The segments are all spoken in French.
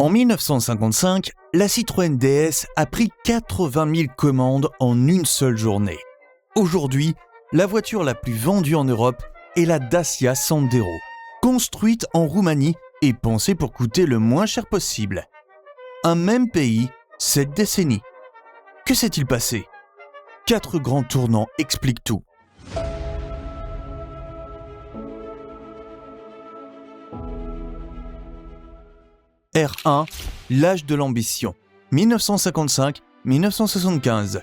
En 1955, la Citroën DS a pris 80 000 commandes en une seule journée. Aujourd'hui, la voiture la plus vendue en Europe est la Dacia Sandero, construite en Roumanie et pensée pour coûter le moins cher possible. Un même pays, 7 décennies. Que s'est-il passé ? 4 grands tournants expliquent tout. R1, l'âge de l'ambition, 1955-1975.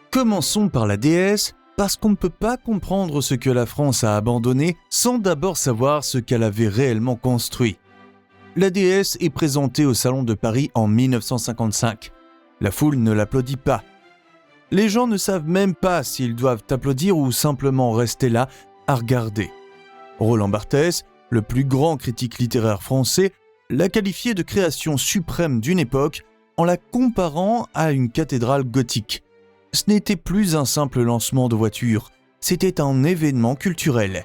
Commençons par la DS, parce qu'on ne peut pas comprendre ce que la France a abandonné sans d'abord savoir ce qu'elle avait réellement construit. La DS est présentée au Salon de Paris en 1955. La foule ne l'applaudit pas. Les gens ne savent même pas s'ils doivent applaudir ou simplement rester là à regarder. Roland Barthes, le plus grand critique littéraire français, l'a qualifiée de création suprême d'une époque en la comparant à une cathédrale gothique. Ce n'était plus un simple lancement de voiture, c'était un événement culturel.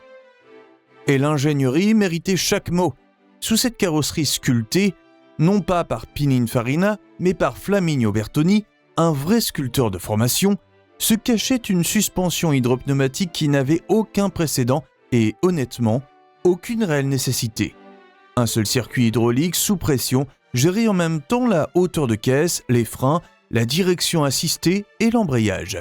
Et l'ingénierie méritait chaque mot. Sous cette carrosserie sculptée, non pas par Pininfarina, mais par Flaminio Bertoni, un vrai sculpteur de formation, se cachait une suspension hydropneumatique qui n'avait aucun précédent et, honnêtement, aucune réelle nécessité. Un seul circuit hydraulique sous pression gérait en même temps la hauteur de caisse, les freins, la direction assistée et l'embrayage.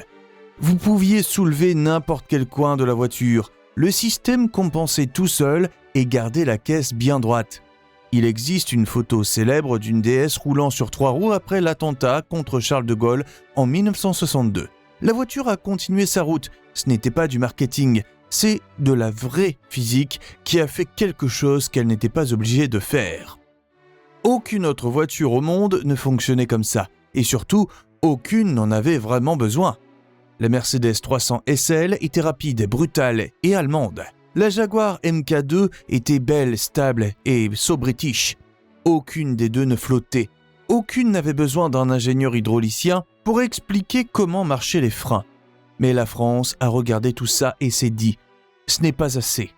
Vous pouviez soulever n'importe quel coin de la voiture, le système compensait tout seul et gardait la caisse bien droite. Il existe une photo célèbre d'une DS roulant sur 3 roues après l'attentat contre Charles de Gaulle en 1962. La voiture a continué sa route, ce n'était pas du marketing, c'est de la vraie physique qui a fait quelque chose qu'elle n'était pas obligée de faire. Aucune autre voiture au monde ne fonctionnait comme ça, et surtout, aucune n'en avait vraiment besoin. La Mercedes 300 SL était rapide, brutale et allemande. La Jaguar MK2 était belle, stable et so british. Aucune des deux ne flottait. Aucune n'avait besoin d'un ingénieur hydraulicien pour expliquer comment marchaient les freins. Mais la France a regardé tout ça et s'est dit « ce n'est pas assez ».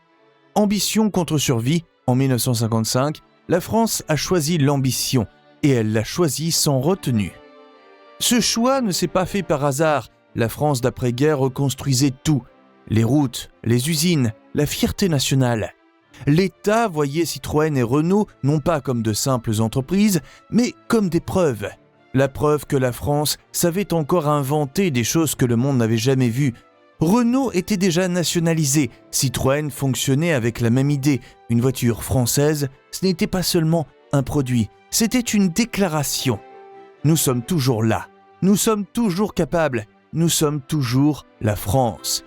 Ambition contre survie, en 1955, la France a choisi l'ambition et elle l'a choisie sans retenue. Ce choix ne s'est pas fait par hasard. La France d'après-guerre reconstruisait tout. Les routes, les usines, la fierté nationale. L'État voyait Citroën et Renault non pas comme de simples entreprises, mais comme des preuves. La preuve que la France savait encore inventer des choses que le monde n'avait jamais vues. Renault était déjà nationalisé, Citroën fonctionnait avec la même idée. Une voiture française, ce n'était pas seulement un produit, c'était une déclaration. Nous sommes toujours là, nous sommes toujours capables, nous sommes toujours la France.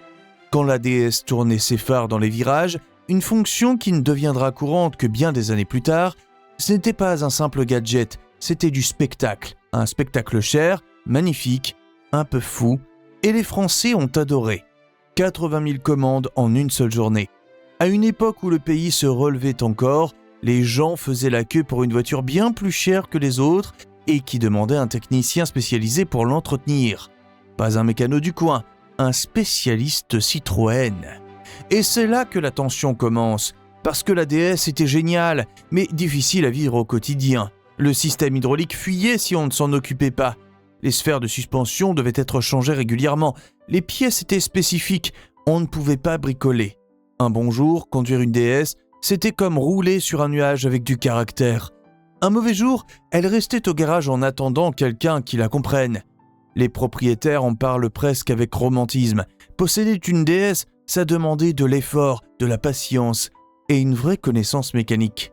Quand la DS tournait ses phares dans les virages, une fonction qui ne deviendra courante que bien des années plus tard, ce n'était pas un simple gadget, c'était du spectacle. Un spectacle cher, magnifique, un peu fou, et les Français ont adoré. 80 000 commandes en une seule journée. À une époque où le pays se relevait encore, les gens faisaient la queue pour une voiture bien plus chère que les autres et qui demandait un technicien spécialisé pour l'entretenir. Pas un mécano du coin, un spécialiste Citroën. Et c'est là que la tension commence, parce que la DS était géniale, mais difficile à vivre au quotidien. Le système hydraulique fuyait si on ne s'en occupait pas. Les sphères de suspension devaient être changées régulièrement. Les pièces étaient spécifiques, on ne pouvait pas bricoler. Un bon jour, conduire une DS, c'était comme rouler sur un nuage avec du caractère. Un mauvais jour, elle restait au garage en attendant quelqu'un qui la comprenne. Les propriétaires en parlent presque avec romantisme. Posséder une DS, ça demandait de l'effort, de la patience et une vraie connaissance mécanique.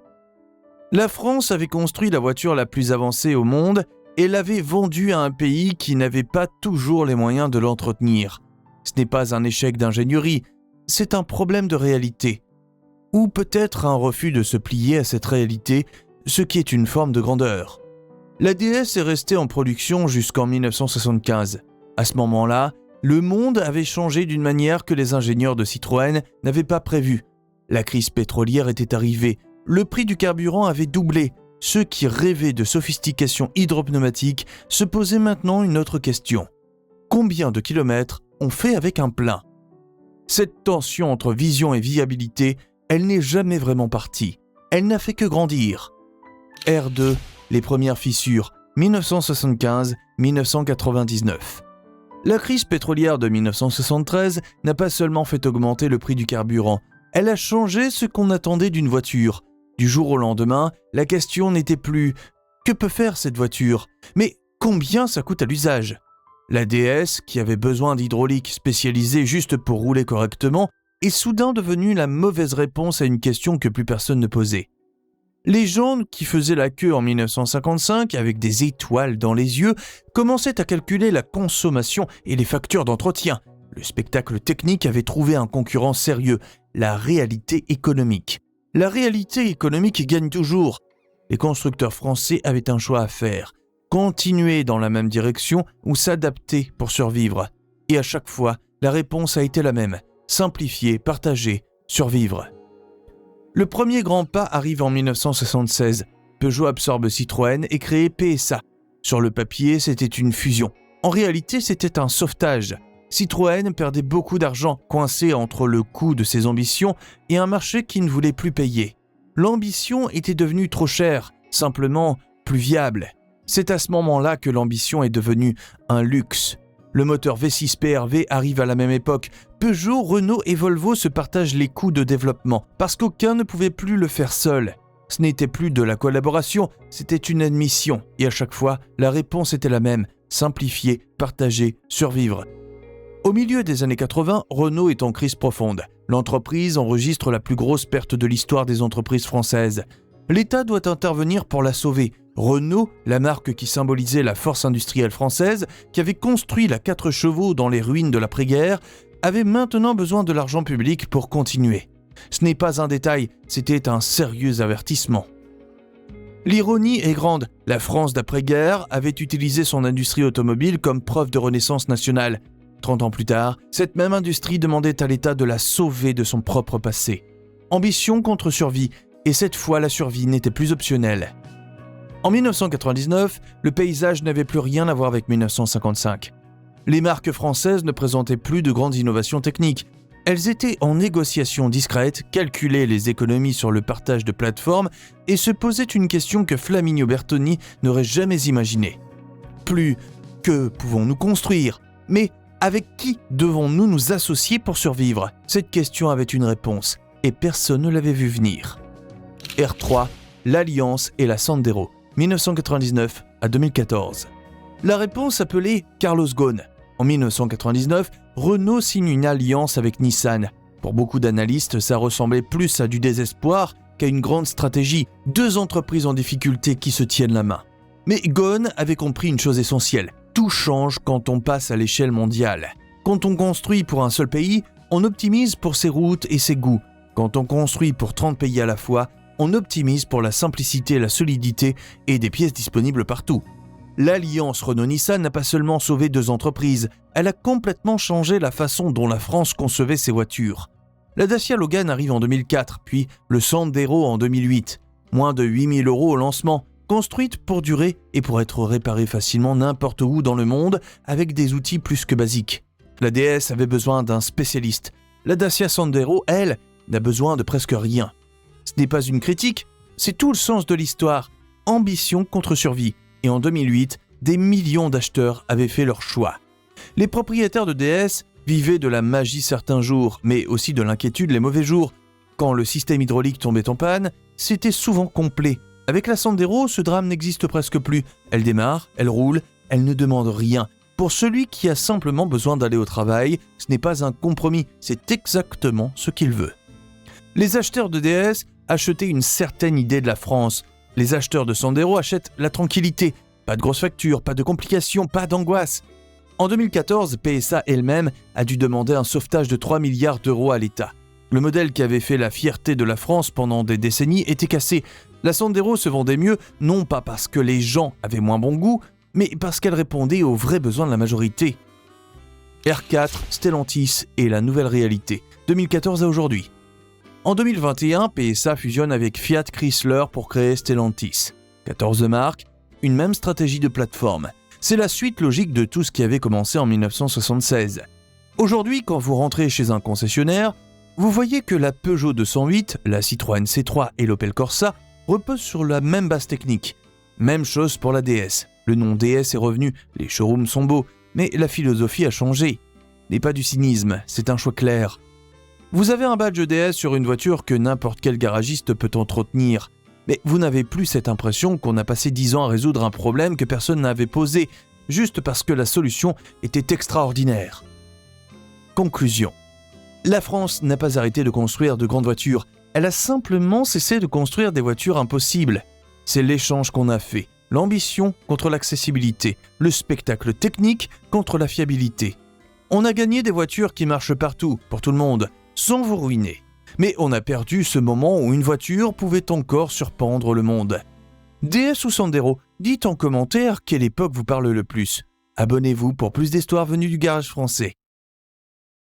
La France avait construit la voiture la plus avancée au monde et l'avait vendue à un pays qui n'avait pas toujours les moyens de l'entretenir. Ce n'est pas un échec d'ingénierie, c'est un problème de réalité. Ou peut-être un refus de se plier à cette réalité, ce qui est une forme de grandeur. La DS est restée en production jusqu'en 1975. À ce moment-là, le monde avait changé d'une manière que les ingénieurs de Citroën n'avaient pas prévue. La crise pétrolière était arrivée. Le prix du carburant avait doublé. Ceux qui rêvaient de sophistication hydropneumatique se posaient maintenant une autre question. Combien de kilomètres on fait avec un plein ? Cette tension entre vision et viabilité, elle n'est jamais vraiment partie. Elle n'a fait que grandir. R2, les premières fissures, 1975-1999. La crise pétrolière de 1973 n'a pas seulement fait augmenter le prix du carburant, elle a changé ce qu'on attendait d'une voiture. Du jour au lendemain, la question n'était plus « que peut faire cette voiture ?» mais « combien ça coûte à l'usage ?» La DS, qui avait besoin d'hydraulique spécialisée juste pour rouler correctement, est soudain devenue la mauvaise réponse à une question que plus personne ne posait. Les gens qui faisaient la queue en 1955 avec des étoiles dans les yeux commençaient à calculer la consommation et les factures d'entretien. Le spectacle technique avait trouvé un concurrent sérieux, la réalité économique. La réalité économique gagne toujours. Les constructeurs français avaient un choix à faire. Continuer dans la même direction ou s'adapter pour survivre. Et à chaque fois, la réponse a été la même. Simplifier, partager, survivre. Le premier grand pas arrive en 1976. Peugeot absorbe Citroën et crée PSA. Sur le papier, c'était une fusion. En réalité, c'était un sauvetage. Citroën perdait beaucoup d'argent, coincé entre le coût de ses ambitions et un marché qui ne voulait plus payer. L'ambition était devenue trop chère, simplement plus viable. C'est à ce moment-là que l'ambition est devenue un luxe. Le moteur V6 PRV arrive à la même époque. Peugeot, Renault et Volvo se partagent les coûts de développement parce qu'aucun ne pouvait plus le faire seul. Ce n'était plus de la collaboration, c'était une admission. Et à chaque fois, la réponse était la même, simplifier, partager, survivre. Au milieu des années 80, Renault est en crise profonde. L'entreprise enregistre la plus grosse perte de l'histoire des entreprises françaises. L'État doit intervenir pour la sauver. Renault, la marque qui symbolisait la force industrielle française, qui avait construit la 4 chevaux dans les ruines de l'après-guerre, avait maintenant besoin de l'argent public pour continuer. Ce n'est pas un détail, c'était un sérieux avertissement. L'ironie est grande. La France d'après-guerre avait utilisé son industrie automobile comme preuve de renaissance nationale. 30 ans plus tard, cette même industrie demandait à l'État de la sauver de son propre passé. Ambition contre survie, et cette fois la survie n'était plus optionnelle. En 1999, le paysage n'avait plus rien à voir avec 1955. Les marques françaises ne présentaient plus de grandes innovations techniques. Elles étaient en négociation discrète, calculaient les économies sur le partage de plateformes et se posaient une question que Flaminio Bertoni n'aurait jamais imaginée. Plus que pouvons-nous construire, mais avec qui devons-nous nous associer pour survivre ? Cette question avait une réponse et personne ne l'avait vu venir. R3, l'Alliance et la Sandero. 1999 à 2014. La réponse appelée Carlos Ghosn. En 1999, Renault signe une alliance avec Nissan. Pour beaucoup d'analystes, ça ressemblait plus à du désespoir qu'à une grande stratégie. 2 entreprises en difficulté qui se tiennent la main. Mais Ghosn avait compris une chose essentielle. Tout change quand on passe à l'échelle mondiale. Quand on construit pour un seul pays, on optimise pour ses routes et ses goûts. Quand on construit pour 30 pays à la fois, on optimise pour la simplicité, la solidité et des pièces disponibles partout. L'alliance Renault-Nissan n'a pas seulement sauvé 2 entreprises, elle a complètement changé la façon dont la France concevait ses voitures. La Dacia Logan arrive en 2004, puis le Sandero en 2008. Moins de 8 000 € au lancement, construite pour durer et pour être réparée facilement n'importe où dans le monde avec des outils plus que basiques. La DS avait besoin d'un spécialiste. La Dacia Sandero, elle, n'a besoin de presque rien. Ce n'est pas une critique, c'est tout le sens de l'histoire. Ambition contre survie. Et en 2008, des millions d'acheteurs avaient fait leur choix. Les propriétaires de DS vivaient de la magie certains jours, mais aussi de l'inquiétude les mauvais jours. Quand le système hydraulique tombait en panne, c'était souvent complet. Avec la Sandero, ce drame n'existe presque plus. Elle démarre, elle roule, elle ne demande rien. Pour celui qui a simplement besoin d'aller au travail, ce n'est pas un compromis, c'est exactement ce qu'il veut. Les acheteurs de DS achetaient une certaine idée de la France. Les acheteurs de Sandero achètent la tranquillité. Pas de grosses factures, pas de complications, pas d'angoisse. En 2014, PSA elle-même a dû demander un sauvetage de 3 milliards d'euros à l'État. Le modèle qui avait fait la fierté de la France pendant des décennies était cassé. La Sandero se vendait mieux, non pas parce que les gens avaient moins bon goût, mais parce qu'elle répondait aux vrais besoins de la majorité. R4, Stellantis et la nouvelle réalité, 2014 à aujourd'hui. En 2021, PSA fusionne avec Fiat Chrysler pour créer Stellantis. 14 marques, une même stratégie de plateforme. C'est la suite logique de tout ce qui avait commencé en 1976. Aujourd'hui, quand vous rentrez chez un concessionnaire, vous voyez que la Peugeot 208, la Citroën C3 et l'Opel Corsa reposent sur la même base technique. Même chose pour la DS. Le nom DS est revenu, les showrooms sont beaux, mais la philosophie a changé. N'est pas du cynisme, c'est un choix clair. Vous avez un badge DS sur une voiture que n'importe quel garagiste peut entretenir, mais vous n'avez plus cette impression qu'on a passé 10 ans à résoudre un problème que personne n'avait posé, juste parce que la solution était extraordinaire. Conclusion. La France n'a pas arrêté de construire de grandes voitures, elle a simplement cessé de construire des voitures impossibles. C'est l'échange qu'on a fait, l'ambition contre l'accessibilité, le spectacle technique contre la fiabilité. On a gagné des voitures qui marchent partout, pour tout le monde, sans vous ruiner. Mais on a perdu ce moment où une voiture pouvait encore surprendre le monde. DS ou Sandero, dites en commentaire quelle époque vous parle le plus. Abonnez-vous pour plus d'histoires venues du garage français.